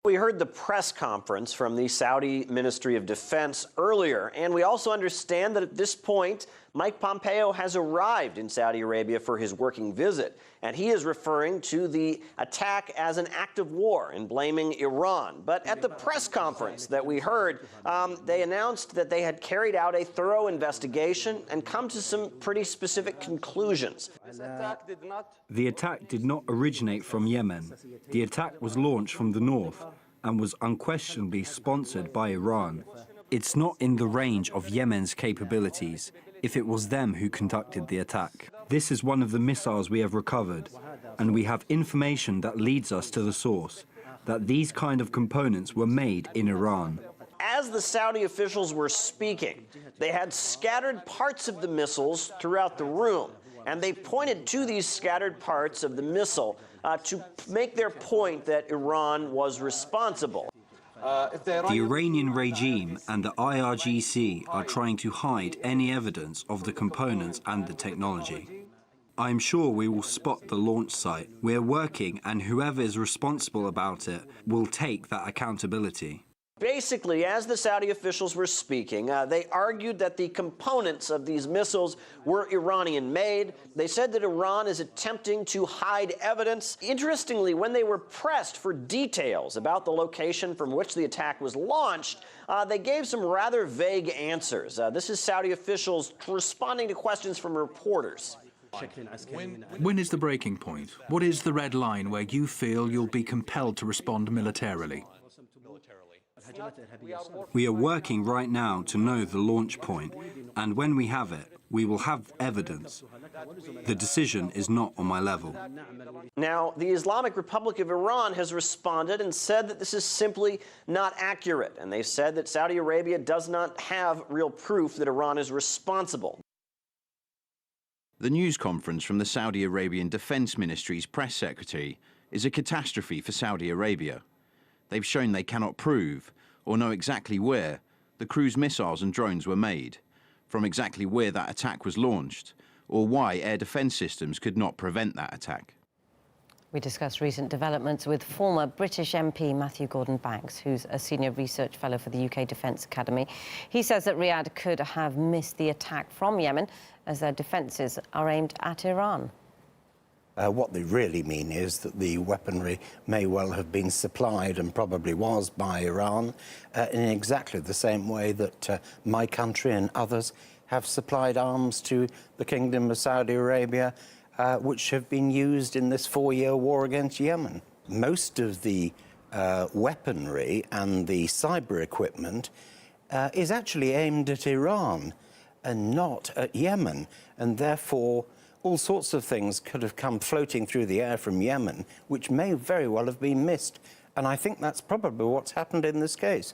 We heard the press conference from the Saudi Ministry of Defense earlier, and we also understand that at this point, Mike Pompeo has arrived in Saudi Arabia for his working visit, and he is referring to the attack as an act of war and blaming Iran. But at the press conference that we heard, they announced that they had carried out a thorough investigation and come to some pretty specific conclusions. The attack did not originate from Yemen. The attack was launched from the north and was unquestionably sponsored by Iran. It's not in the range of Yemen's capabilities if it was them who conducted the attack. This is one of the missiles we have recovered, and we have information that leads us to the source, that these kind of components were made in Iran. As the Saudi officials were speaking, they had scattered parts of the missiles throughout the room, and they pointed to these scattered parts of the missile to make their point that Iran was responsible. The Iranian regime and the IRGC are trying to hide any evidence of the components and the technology. I am sure we will spot the launch site. We are working, and whoever is responsible about it will take that accountability. Basically, as the Saudi officials were speaking, they argued that the components of these missiles were Iranian-made. They said that Iran is attempting to hide evidence. Interestingly, when they were pressed for details about the location from which the attack was launched, they gave some rather vague answers. This is Saudi officials responding to questions from reporters. When is the breaking point? What is the red line where you feel you'll be compelled to respond militarily? We are working right now to know the launch point, and when we have it, we will have evidence. The decision is not on my level. Now, the Islamic Republic of Iran has responded and said that this is simply not accurate, and they said that Saudi Arabia does not have real proof that Iran is responsible. The news conference from the Saudi Arabian Defense Ministry's press secretary is a catastrophe for Saudi Arabia. They've shown they cannot prove or know exactly where the cruise missiles and drones were made, from exactly where that attack was launched, or why air defence systems could not prevent that attack. We discussed recent developments with former British MP Matthew Gordon-Banks, who's a senior research fellow for the UK Defence Academy. He says that Riyadh could have missed the attack from Yemen, as their defences are aimed at Iran. What they really mean is that the weaponry may well have been supplied, and probably was, by Iran in exactly the same way that my country and others have supplied arms to the Kingdom of Saudi Arabia, which have been used in this 4-year war against Yemen. Most of the weaponry and the cyber equipment is actually aimed at Iran and not at Yemen, and therefore all sorts of things could have come floating through the air from Yemen, which may very well have been missed. And I think that's probably what's happened in this case.